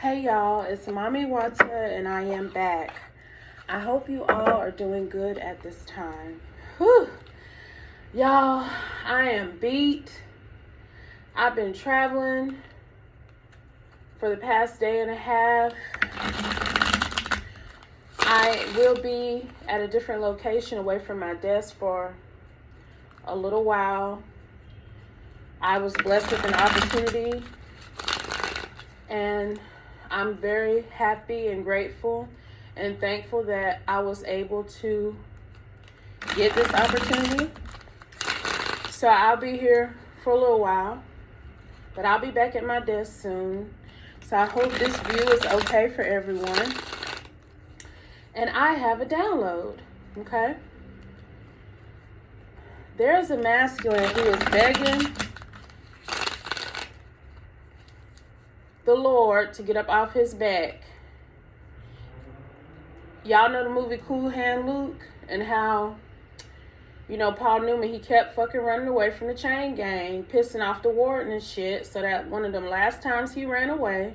Hey y'all, it's Mami Wata and I am back. I hope you all are doing good at this time. Whew. Y'all, I am beat. I've been traveling for the past day and a half. I will be at a different location away from my desk for a little while. I was blessed with an opportunity and I'm very happy and grateful and thankful that I was able to get this opportunity. So I'll be here for a little while, but I'll be back at my desk soon. So I hope this view is okay for everyone. And I have a download, okay? There's a masculine who is begging the Lord to get up off his back. Y'all know the movie Cool Hand Luke and how, Paul Newman, he kept fucking running away from the chain gang, pissing off the warden and shit, so that one of them last times he ran away,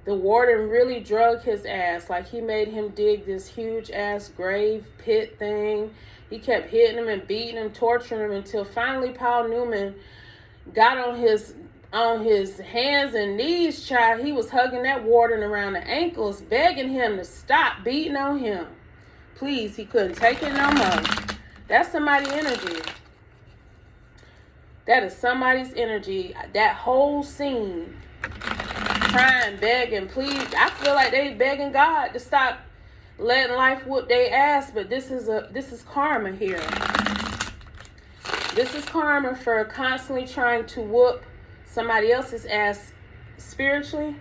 the warden really drug his ass. Like, he made him dig this huge ass grave pit thing. He kept hitting him and beating him, torturing him, until finally Paul Newman got on his hands and knees, child. He was hugging that warden around the ankles, begging him to stop beating on him. Please, he couldn't take it no more. That's somebody's energy. That is somebody's energy. That whole scene. Crying, begging, please. I feel like they begging God to stop letting life whoop their ass, but this is karma here. This is karma for constantly trying to whoop somebody else's ass spiritually,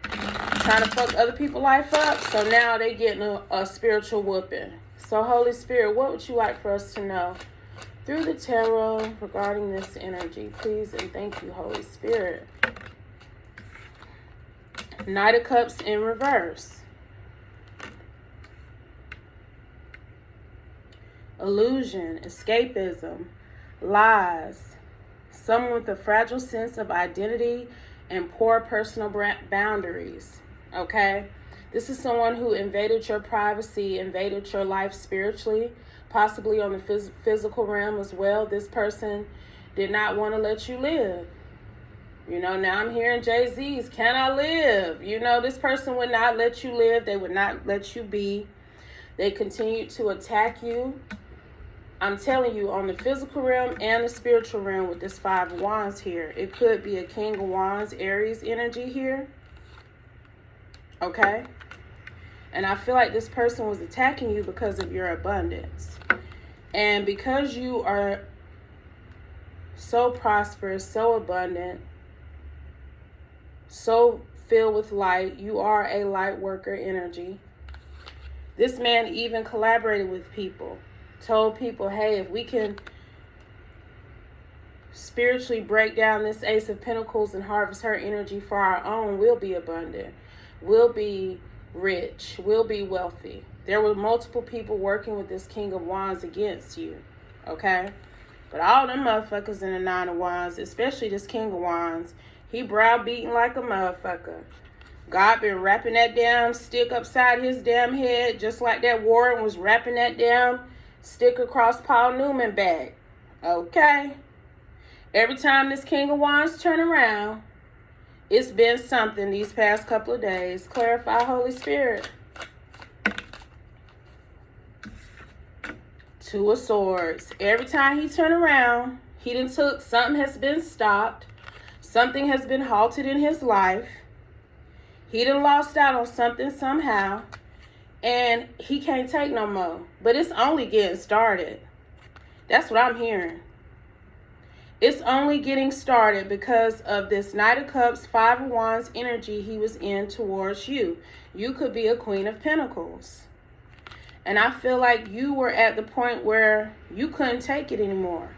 trying to fuck other people's life up. So now they getting a spiritual whooping. So Holy Spirit, what would you like for us to know through the tarot regarding this energy? Please and thank you, Holy Spirit. Knight of Cups in reverse. Illusion, escapism, lies. Someone with a fragile sense of identity and poor personal boundaries, okay? This is someone who invaded your privacy, invaded your life spiritually, possibly on the physical realm as well. This person did not want to let you live. Now I'm hearing Jay-Z's, can I live? This person would not let you live. They would not let you be. They continued to attack you. I'm telling you, on the physical realm and the spiritual realm with this Five of Wands here, it could be a King of Wands, Aries energy here. Okay? And I feel like this person was attacking you because of your abundance. And because you are so prosperous, so abundant, so filled with light, you are a light worker energy. This man even collaborated with people. Told people, hey, if we can spiritually break down this Ace of Pentacles and harvest her energy for our own, we'll be abundant. We'll be rich. We'll be wealthy. There were multiple people working with this King of Wands against you, okay? But all them motherfuckers in the Nine of Wands, especially this King of Wands, he browbeating like a motherfucker. God been wrapping that damn stick upside his damn head, just like that warden was wrapping that damn stick across Paul Newman's back. Okay. Every time this King of Wands turn around, it's been something these past couple of days. Clarify, Holy Spirit. Two of Swords. Every time he turn around, he done took, something has been stopped. Something has been halted in his life. He done lost out on something somehow. And he can't take no more. But it's only getting started. That's what I'm hearing. It's only getting started because of this Knight of Cups, Five of Wands energy he was in towards you. You could be a Queen of Pentacles. And I feel like you were at the point where you couldn't take it anymore.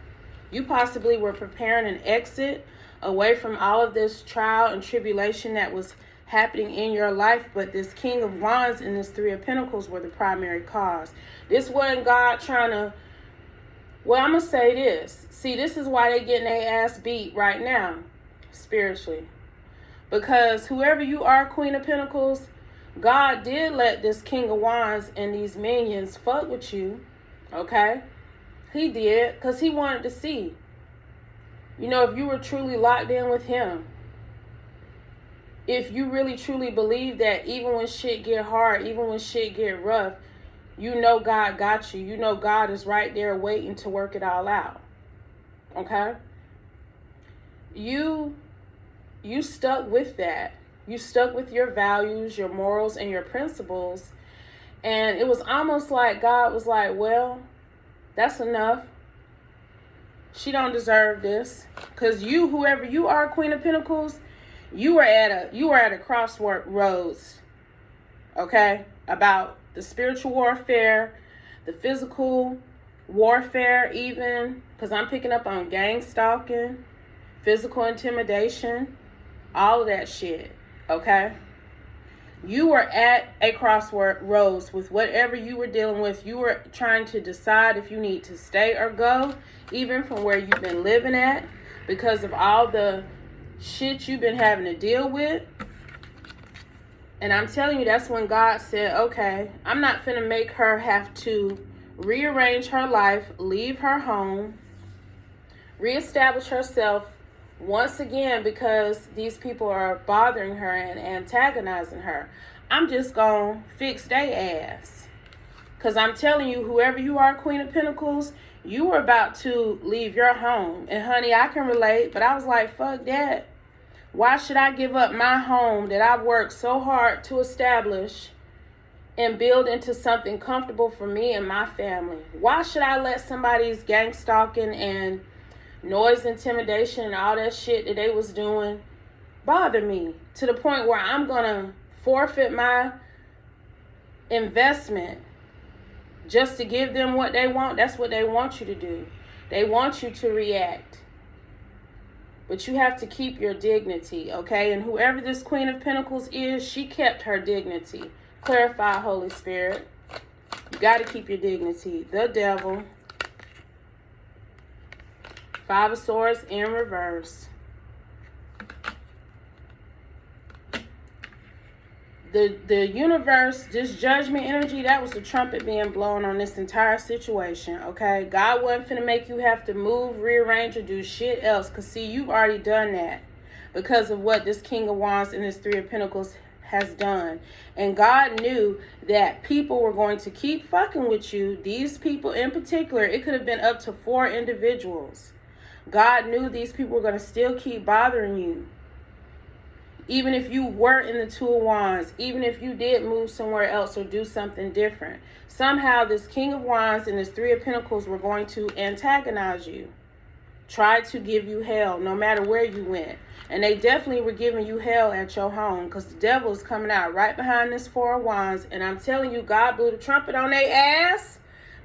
You possibly were preparing an exit away from all of this trial and tribulation that was happening in your life, but this King of Wands and this Three of Pentacles were the primary cause. This wasn't God trying to, well, I'm going to say this. See, this is why they getting their ass beat right now, spiritually. Because whoever you are, Queen of Pentacles, God did let this King of Wands and these minions fuck with you. Okay? He did, because he wanted to see. You know, if you were truly locked in with him. If you really truly believe that even when shit get hard, even when shit get rough, you know God got you. You know God is right there waiting to work it all out. Okay? You stuck with that. You stuck with your values, your morals, and your principles. And it was almost like God was like, well, that's enough. She don't deserve this. Because you, whoever you are, Queen of Pentacles, you were at a crossroads. Okay? About the spiritual warfare, the physical warfare even. Because I'm picking up on gang stalking, physical intimidation, all of that shit. Okay? You were at a crossroads with whatever you were dealing with. You were trying to decide if you need to stay or go, even from where you've been living at, because of all the shit you've been having to deal with. And I'm telling you, that's when God said, okay, I'm not finna make her have to rearrange her life, leave her home, reestablish herself once again because these people are bothering her and antagonizing her. I'm just gonna fix their ass. Because I'm telling you, whoever you are, Queen of Pentacles, you were about to leave your home. And honey, I can relate, but I was like, fuck that. Why should I give up my home that I've worked so hard to establish and build into something comfortable for me and my family? Why should I let somebody's gang stalking and noise intimidation and all that shit that they was doing bother me to the point where I'm gonna forfeit my investment just to give them what they want? That's what they want you to do. They want you to react. But you have to keep your dignity, okay? And whoever this Queen of Pentacles is, she kept her dignity. Clarify, Holy Spirit. You got to keep your dignity. The Devil. Five of Swords in reverse. The universe, this judgment energy, that was the trumpet being blown on this entire situation, okay? God wasn't finna make you have to move, rearrange, or do shit else. Because, see, you've already done that because of what this King of Wands and this Three of Pentacles has done. And God knew that people were going to keep fucking with you. These people in particular, it could have been up to 4 individuals. God knew these people were going to still keep bothering you. Even if you were in the Two of Wands, even if you did move somewhere else or do something different, somehow this King of Wands and this Three of Pentacles were going to antagonize you. Try to give you hell no matter where you went. And they definitely were giving you hell at your home because the devil is coming out right behind this Four of Wands. And I'm telling you, God blew the trumpet on their ass.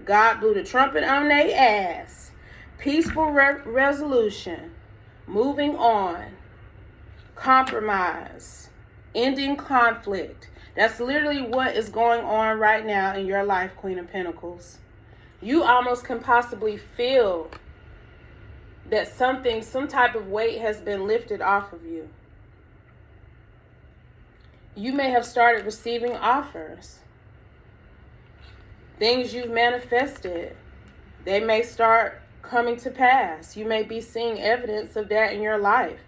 God blew the trumpet on their ass. Peaceful resolution. Moving on. Compromise, ending conflict. That's literally what is going on right now in your life, Queen of Pentacles. You almost can possibly feel that some type of weight has been lifted off of you. You may have started receiving offers. Things you've manifested, they may start coming to pass. You may be seeing evidence of that in your life.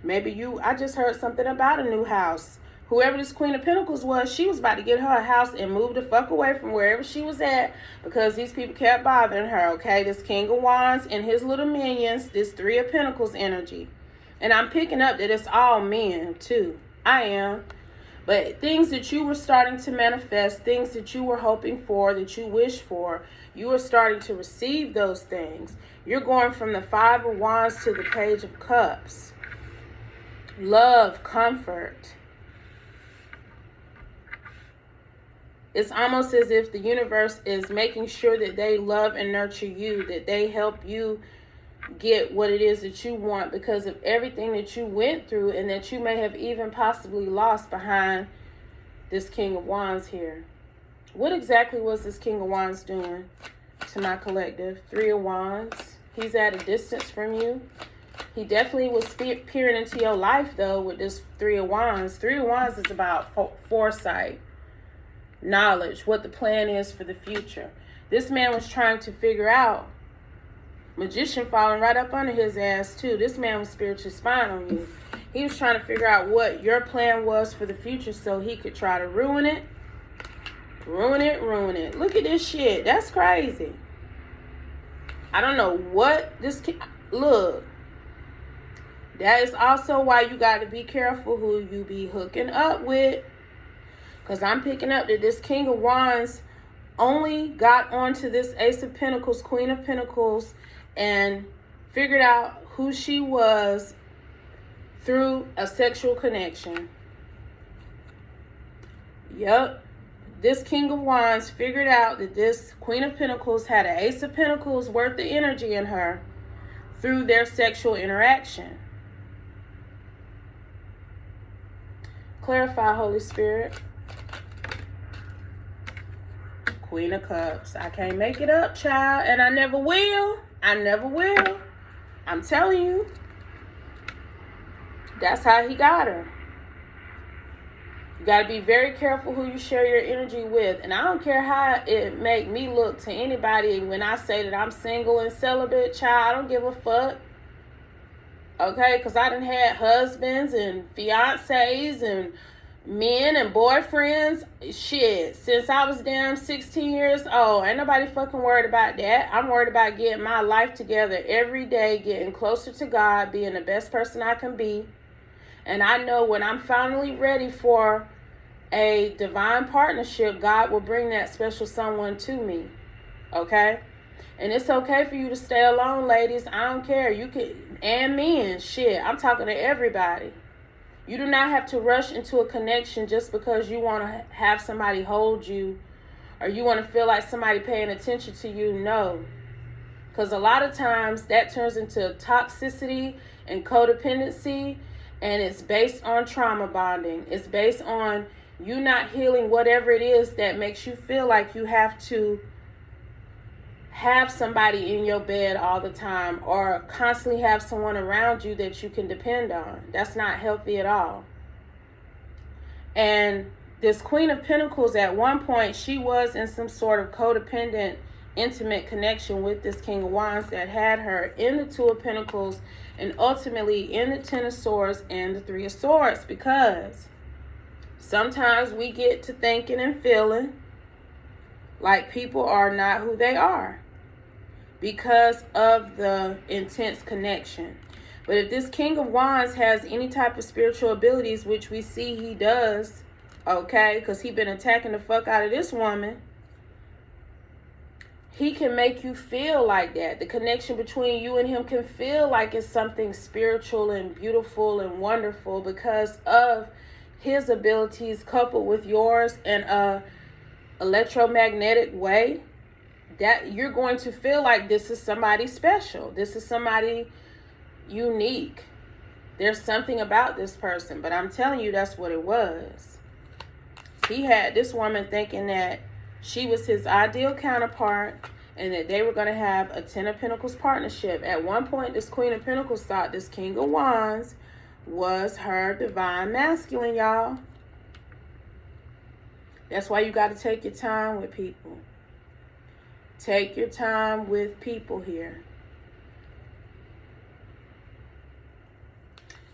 Maybe I just heard something about a new house. Whoever this Queen of Pentacles was, she was about to get her a house and move the fuck away from wherever she was at because these people kept bothering her, okay? This King of Wands and his little minions, this Three of Pentacles energy. And I'm picking up that it's all men, too. I am. But things that you were starting to manifest, things that you were hoping for, that you wished for, you are starting to receive those things. You're going from the Five of Wands to the Page of Cups. Love, comfort. It's almost as if the universe is making sure that they love and nurture you, that they help you get what it is that you want because of everything that you went through and that you may have even possibly lost behind this King of Wands here. What exactly was this King of Wands doing to my collective? Three of Wands. He's at a distance from you. He definitely was peering into your life, though, with this Three of Wands. Three of Wands is about foresight, knowledge, what the plan is for the future. This man was trying to figure out, Magician falling right up under his ass, too. This man was spiritually spying on you. He was trying to figure out what your plan was for the future so he could try to ruin it. Ruin it, ruin it. Look at this shit. That's crazy. I don't know what this... Look. That is also why you got to be careful who you be hooking up with. Because I'm picking up that this King of Wands only got onto this Ace of Pentacles, Queen of Pentacles, and figured out who she was through a sexual connection. Yep. This King of Wands figured out that this Queen of Pentacles had an Ace of Pentacles worth of energy in her through their sexual interaction. Clarify, Holy Spirit. Queen of Cups. I can't make it up, child. And I never will. I never will. I'm telling you. That's how he got her. You got to be very careful who you share your energy with. And I don't care how it make me look to anybody when I say that I'm single and celibate, child. I don't give a fuck. Okay? Because I done had husbands and fiancés and men and boyfriends. Shit. Since I was damn 16 years old. Ain't nobody fucking worried about that. I'm worried about getting my life together every day. Getting closer to God. Being the best person I can be. And I know when I'm finally ready for a divine partnership, God will bring that special someone to me. Okay? And it's okay for you to stay alone, ladies. I don't care. You can, and men. Shit. I'm talking to everybody. You do not have to rush into a connection just because you want to have somebody hold you or you want to feel like somebody paying attention to you. No. Because a lot of times that turns into toxicity and codependency. And it's based on trauma bonding. It's based on you not healing whatever it is that makes you feel like you have to have somebody in your bed all the time or constantly have someone around you that you can depend on. That's not healthy at all. And this Queen of Pentacles, at one point, she was in some sort of codependent, intimate connection with this King of Wands that had her in the Two of Pentacles and ultimately in the Ten of Swords and the Three of Swords, because sometimes we get to thinking and feeling like people are not who they are because of the intense connection. But if this King of Wands has any type of spiritual abilities, which we see he does, okay, because he's been attacking the fuck out of this woman, he can make you feel like that. The connection between you and him can feel like it's something spiritual and beautiful and wonderful because of his abilities coupled with yours in a electromagnetic way. That you're going to feel like this is somebody special. This is somebody unique. There's something about this person. But I'm telling you, that's what it was. He had this woman thinking that she was his ideal counterpart and that they were going to have a Ten of Pentacles partnership. At one point, this Queen of Pentacles thought this King of Wands was her divine masculine, y'all. That's why you got to take your time with people. Take your time with people here.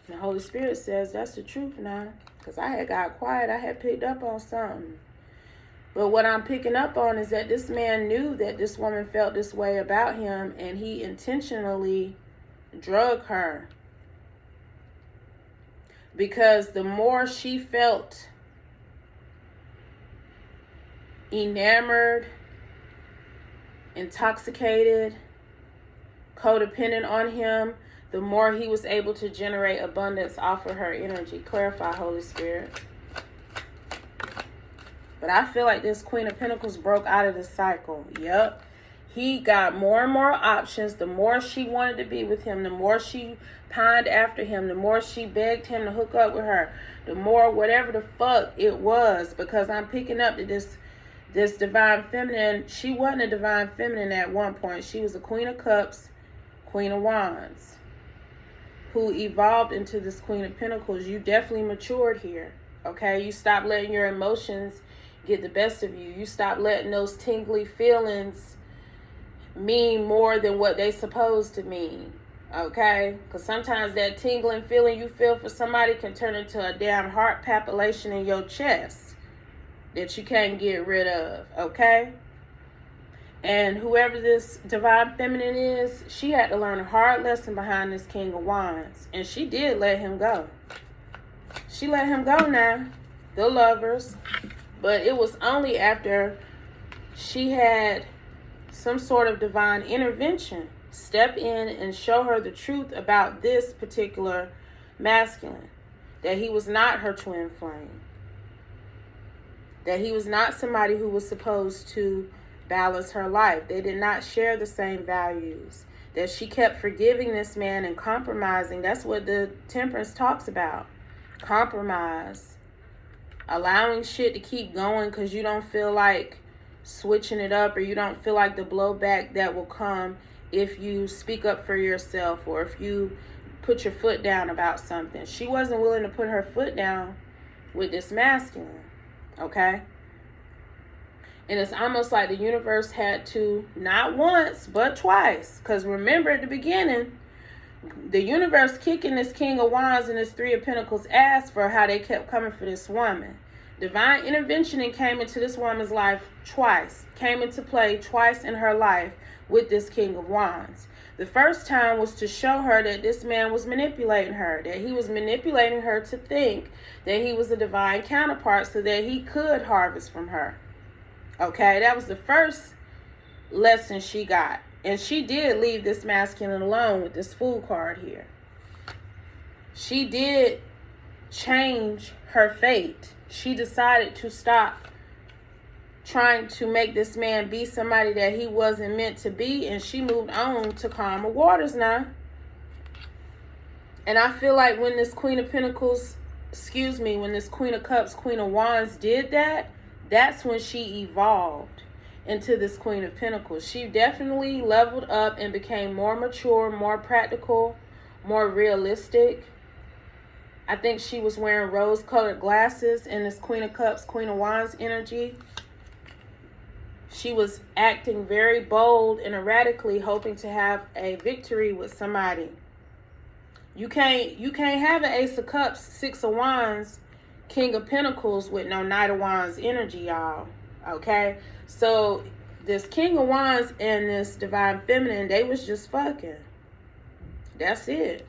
The Holy Spirit says that's the truth now. Because I had got quiet. I had picked up on something. But what I'm picking up on is that this man knew that this woman felt this way about him, and he intentionally drugged her. Because the more she felt enamored, intoxicated, codependent on him, the more he was able to generate abundance off of her energy. Clarify, Holy Spirit. But I feel like this Queen of Pentacles broke out of the cycle. Yep. He got more and more options. The more she wanted to be with him, the more she pined after him, the more she begged him to hook up with her, the more whatever the fuck it was. Because I'm picking up that this divine feminine, she wasn't a divine feminine at one point. She was a Queen of Cups, Queen of Wands. who evolved into this Queen of Pentacles, you definitely matured here. Okay, you stop letting your emotions get the best of you. You stop letting those tingly feelings mean more than what they supposed to mean. Okay, because sometimes that tingling feeling you feel for somebody can turn into a damn heart palpitation in your chest that you can't get rid of. Okay, and whoever this divine feminine is, she had to learn a hard lesson behind this King of Wands, and she did let him go. She let him go now, the lovers, but it was only after she had some sort of divine intervention step in and show her the truth about this particular masculine, that he was not her twin flame, that he was not somebody who was supposed to balance her life. They did not share the same values, that she kept forgiving this man and compromising. That's what the Temperance talks about. Compromise, allowing shit to keep going because you don't feel like switching it up, or you don't feel like the blowback that will come if you speak up for yourself, or if you put your foot down about something. She wasn't willing to put her foot down with this masculine. Okay, and it's almost like the universe had to, not once but twice, because remember at the beginning, the universe kicking this King of Wands and this Three of Pentacles ass for how they kept coming for this woman. Divine intervention and came into this woman's life twice, came into play twice in her life with this King of Wands. The first time was to show her that this man was manipulating her, that he was manipulating her to think that he was a divine counterpart so that he could harvest from her. Okay, that was the first lesson she got. And she did leave this masculine alone with this Fool card here. She did change her fate. She decided to stop trying to make this man be somebody that he wasn't meant to be, and she moved on to calmer waters now. And I feel like when this Queen of Pentacles, when this Queen of Cups, Queen of Wands did that, that's when she evolved into this Queen of Pentacles. She definitely leveled up and became more mature, more practical, more realistic. I think she was wearing rose-colored glasses in this Queen of Cups, Queen of Wands energy. She was acting very bold and erratically, hoping to have a victory with somebody. You can't have an Ace of Cups, Six of Wands, King of Pentacles with no Knight of Wands energy, y'all. Okay? So this King of Wands and this Divine Feminine, they was just fucking. That's it.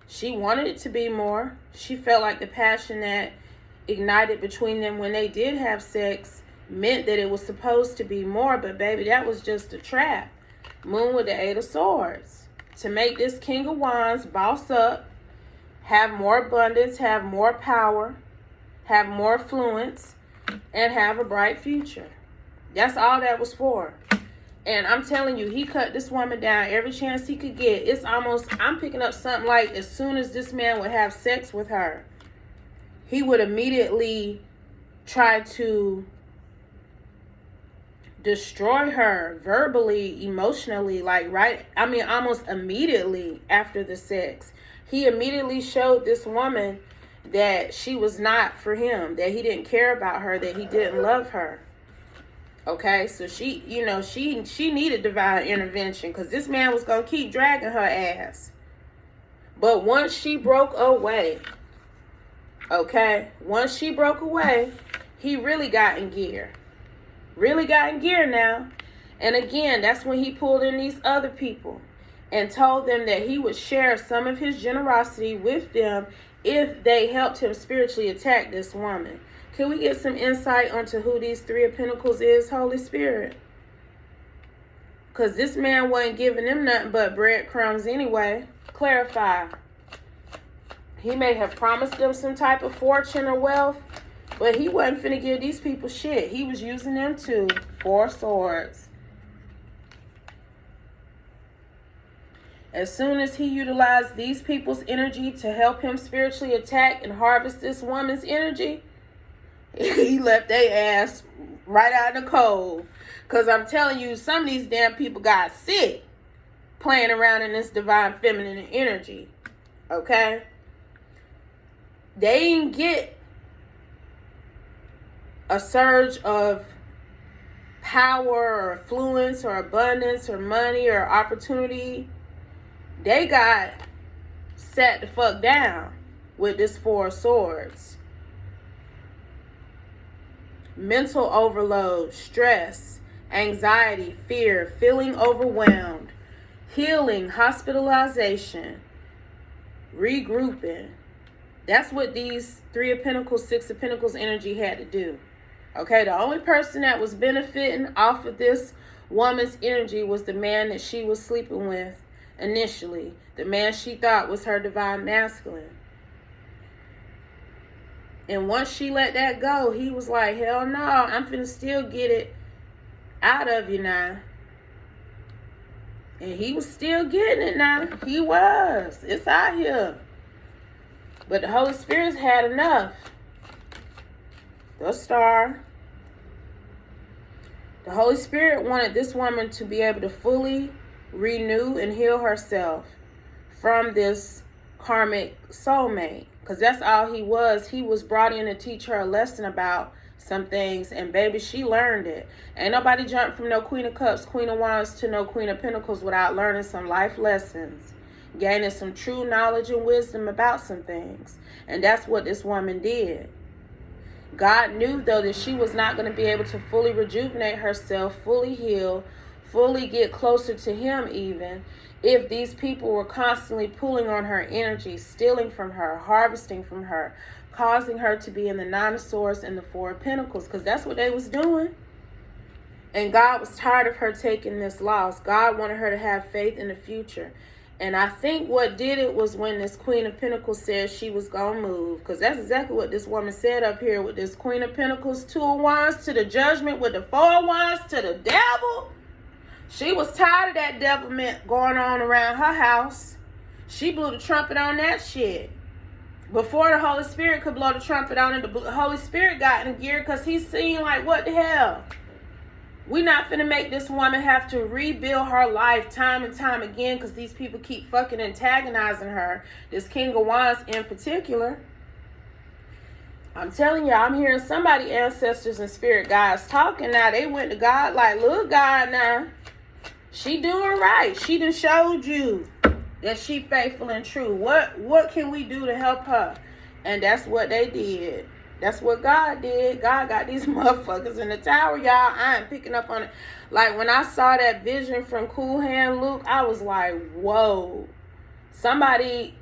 She wanted it to be more. She felt like the passion that ignited between them when they did have sex meant that it was supposed to be more, but baby, that was just a trap. Moon with the Eight of Swords. To make this King of Wands boss up, have more abundance, have more power, have more affluence, and have a bright future. That's all that was for. And I'm telling you, he cut this woman down every chance he could get. It's almost, I'm picking up something like as soon as this man would have sex with her, he would immediately try to destroy her verbally, emotionally, almost immediately after the sex. He immediately showed this woman that she was not for him, that he didn't care about her, that he didn't love her. Okay, so she needed divine intervention because this man was going to keep dragging her ass. But once she broke away, he really got in gear. Really got in gear now. And again, that's when he pulled in these other people and told them that he would share some of his generosity with them if they helped him spiritually attack this woman. Can we get some insight onto who these Three of Pentacles is, Holy Spirit? Because this man wasn't giving them nothing but breadcrumbs anyway. Clarify. He may have promised them some type of fortune or wealth, but he wasn't finna give these people shit. He was using them too. Four of Swords. As soon as he utilized these people's energy to help him spiritually attack and harvest this woman's energy, he left their ass right out in the cold. Because I'm telling you, some of these damn people got sick playing around in this divine feminine energy. Okay? They didn't get a surge of power or affluence or abundance or money or opportunity. They got sat the fuck down with this Four of Swords. Mental overload, stress, anxiety, fear, feeling overwhelmed, healing, hospitalization, regrouping. That's what these Three of Pentacles, Six of Pentacles energy had to do. Okay, the only person that was benefiting off of this woman's energy was the man that she was sleeping with initially. The man she thought was her divine masculine. And once she let that go, he was like, hell no, I'm finna still get it out of you now. And he was still getting it now. He was. It's out here. But the Holy Spirit's had enough. The Star. The Holy Spirit wanted this woman to be able to fully renew and heal herself from this karmic soulmate. Because that's all he was. He was brought in to teach her a lesson about some things. And baby, she learned it. Ain't nobody jumped from no Queen of Cups, Queen of Wands to no Queen of Pentacles without learning some life lessons. Gaining some true knowledge and wisdom about some things. And that's what this woman did. God knew, though, that she was not going to be able to fully rejuvenate herself, fully heal, fully get closer to him even, if these people were constantly pulling on her energy, stealing from her, harvesting from her, causing her to be in the Nine of Swords and the Four of Pentacles, because that's what they was doing. And God was tired of her taking this loss. God wanted her to have faith in the future. And I think what did it was when this Queen of Pentacles said she was going to move. Because that's exactly what this woman said up here with this Queen of Pentacles, Two of Wands to the Judgment, with the Four of Wands to the Devil. She was tired of that devilment going on around her house. She blew the trumpet on that shit. Before the Holy Spirit could blow the trumpet on it, the Holy Spirit got in gear because he's seeing like, what the hell? We're not finna make this woman have to rebuild her life time and time again because these people keep fucking antagonizing her. This King of Wands in particular. I'm telling you, I'm hearing somebody, ancestors and spirit guides, talking now. They went to God like, look, God, now. She doing right. She done showed you that she faithful and true. What can we do to help her? And that's what they did. That's what God did. God got these motherfuckers in the tower, y'all. I ain't picking up on it. Like, when I saw that vision from Cool Hand Luke, I was like, whoa. Somebody,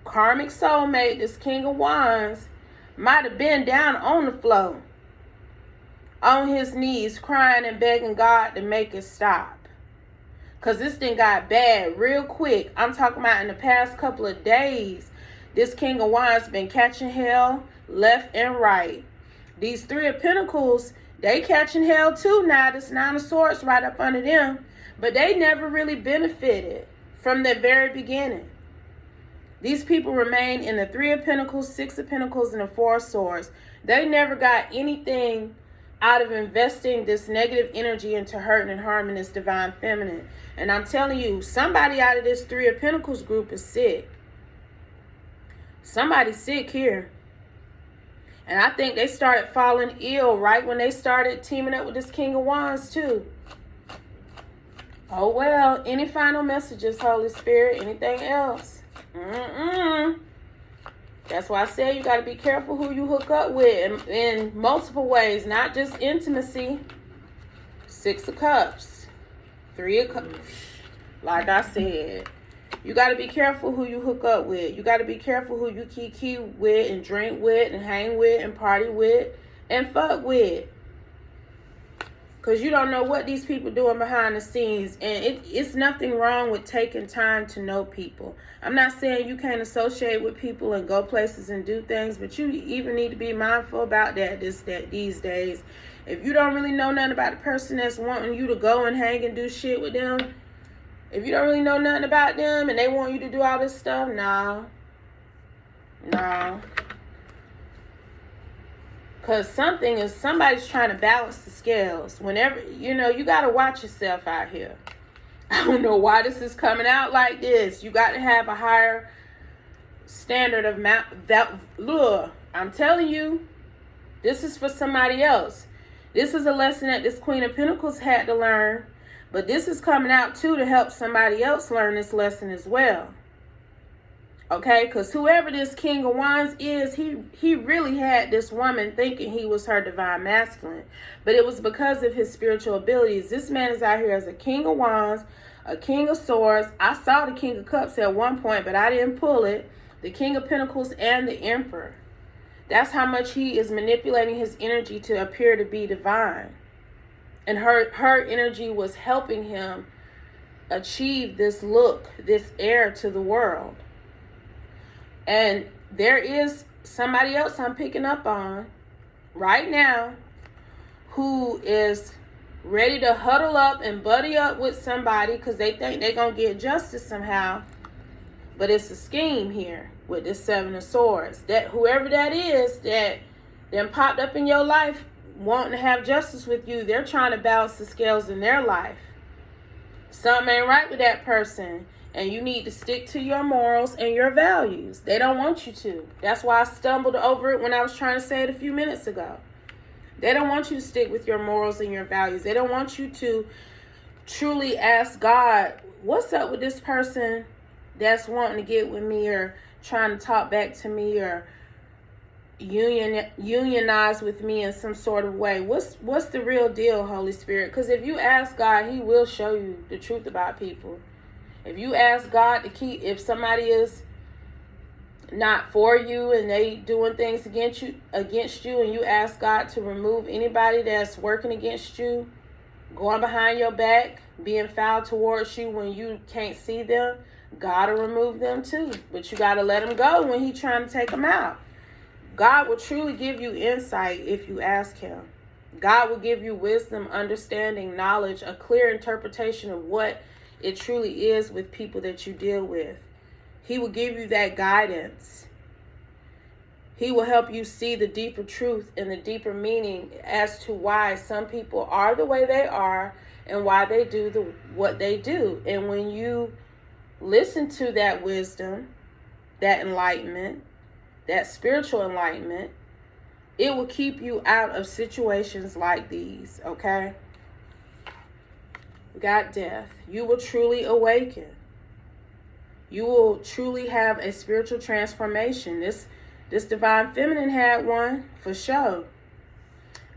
karmic soulmate, this King of Wands, might have been down on the floor, on his knees, crying and begging God to make it stop. Because this thing got bad real quick. I'm talking about in the past couple of days, this King of Wands been catching hell left and right. These Three of Pentacles, they catching hell too now. This Nine of Swords right up under them. But they never really benefited from the very beginning. These people remain in the Three of Pentacles, Six of Pentacles, and the Four of Swords. They never got anything out of investing this negative energy into hurting and harming this divine feminine. And I'm telling you, somebody out of this Three of Pentacles group is sick. Somebody's sick here. And I think they started falling ill right when they started teaming up with this King of Wands too. Oh well, any final messages, Holy Spirit? Anything else? That's why I say you got to be careful who you hook up with in multiple ways, not just intimacy. Six of Cups, Three of Cups. Like I said, you got to be careful who you hook up with. You got to be careful who you kiki with and drink with and hang with and party with and fuck with. Because you don't know what these people doing behind the scenes. And it's nothing wrong with taking time to know people. I'm not saying you can't associate with people and go places and do things. But you even need to be mindful about that these days. If you don't really know nothing about the person that's wanting you to go and hang and do shit with them. If you don't really know nothing about them and they want you to do all this stuff. No. Because somebody's trying to balance the scales. Whenever, you got to watch yourself out here. I don't know why this is coming out like this. You got to have a higher standard of I'm telling you, this is for somebody else. This is a lesson that this Queen of Pentacles had to learn, but this is coming out too to help somebody else learn this lesson as well. Okay, because whoever this King of Wands is, he really had this woman thinking he was her divine masculine. But it was because of his spiritual abilities. This man is out here as a King of Wands, a King of Swords. I saw the King of Cups at one point, but I didn't pull it. The King of Pentacles and the Emperor. That's how much he is manipulating his energy to appear to be divine. And her energy was helping him achieve this look, this air to the world. And there is somebody else I'm picking up on right now who is ready to huddle up and buddy up with somebody because they think they're going to get justice somehow. But it's a scheme here with this Seven of Swords. That whoever that is that then popped up in your life wanting to have justice with you, they're trying to balance the scales in their life. Something ain't right with that person. And you need to stick to your morals and your values. They don't want you to. That's why I stumbled over it when I was trying to say it a few minutes ago. They don't want you to stick with your morals and your values. They don't want you to truly ask God, what's up with this person that's wanting to get with me or trying to talk back to me or unionize with me in some sort of way. What's the real deal, Holy Spirit? Because if you ask God, he will show you the truth about people. If you ask God to keep, if somebody is not for you and they doing things against you, and you ask God to remove anybody that's working against you, going behind your back, being foul towards you when you can't see them, God will remove them too. But you got to let them go when he's trying to take them out. God will truly give you insight if you ask him. God will give you wisdom, understanding, knowledge, a clear interpretation of what it truly is with people that you deal with. He will give you that guidance. He will help you see the deeper truth and the deeper meaning as to why some people are the way they are and why they do what they do. And when you listen to that wisdom, that enlightenment, that spiritual enlightenment, it will keep you out of situations like these, okay? We got death. You will truly awaken. You will truly have a spiritual transformation. This divine feminine had one for sure.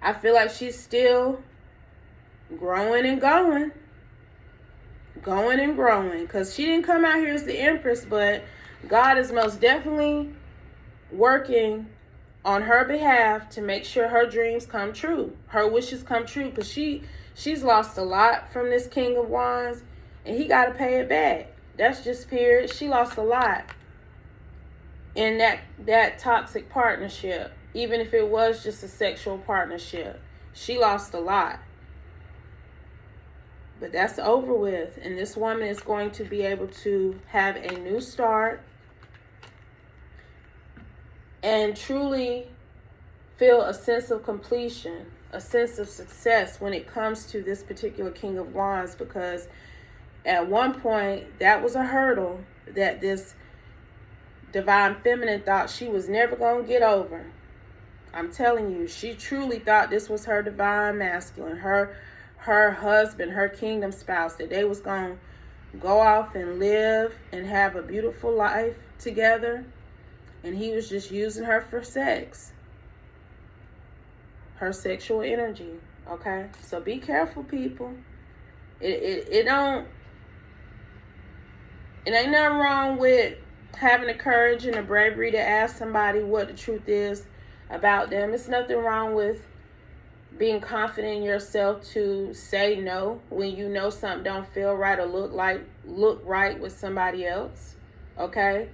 I feel like she's still growing and going. Going and growing. Because she didn't come out here as the Empress, but God is most definitely working on her behalf to make sure her dreams come true. Her wishes come true. Because she's lost a lot from this King of Wands, and he got to pay it back. That's just period. She lost a lot in that toxic partnership. Even if it was just a sexual partnership, she lost a lot. But that's over with, and this woman is going to be able to have a new start and truly feel a sense of completion, a sense of success when it comes to this particular King of Wands, because at one point that was a hurdle that this divine feminine thought she was never going to get over. I'm telling you, she truly thought this was her divine masculine, her husband, her kingdom spouse, that they was going to go off and live and have a beautiful life together, and he was just using her for sex. Her sexual energy, okay? So be careful, people. It ain't nothing wrong with having the courage and the bravery to ask somebody what the truth is about them. It's nothing wrong with being confident in yourself to say no when you know something don't feel right or look right with somebody else, okay?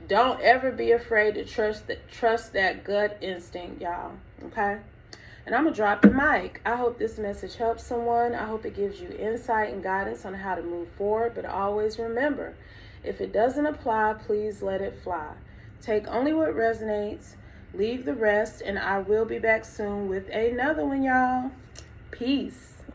Don't ever be afraid to trust that gut instinct, y'all, okay? And I'm going to drop the mic. I hope this message helps someone. I hope it gives you insight and guidance on how to move forward. But always remember, if it doesn't apply, please let it fly. Take only what resonates, leave the rest, and I will be back soon with another one, y'all. Peace.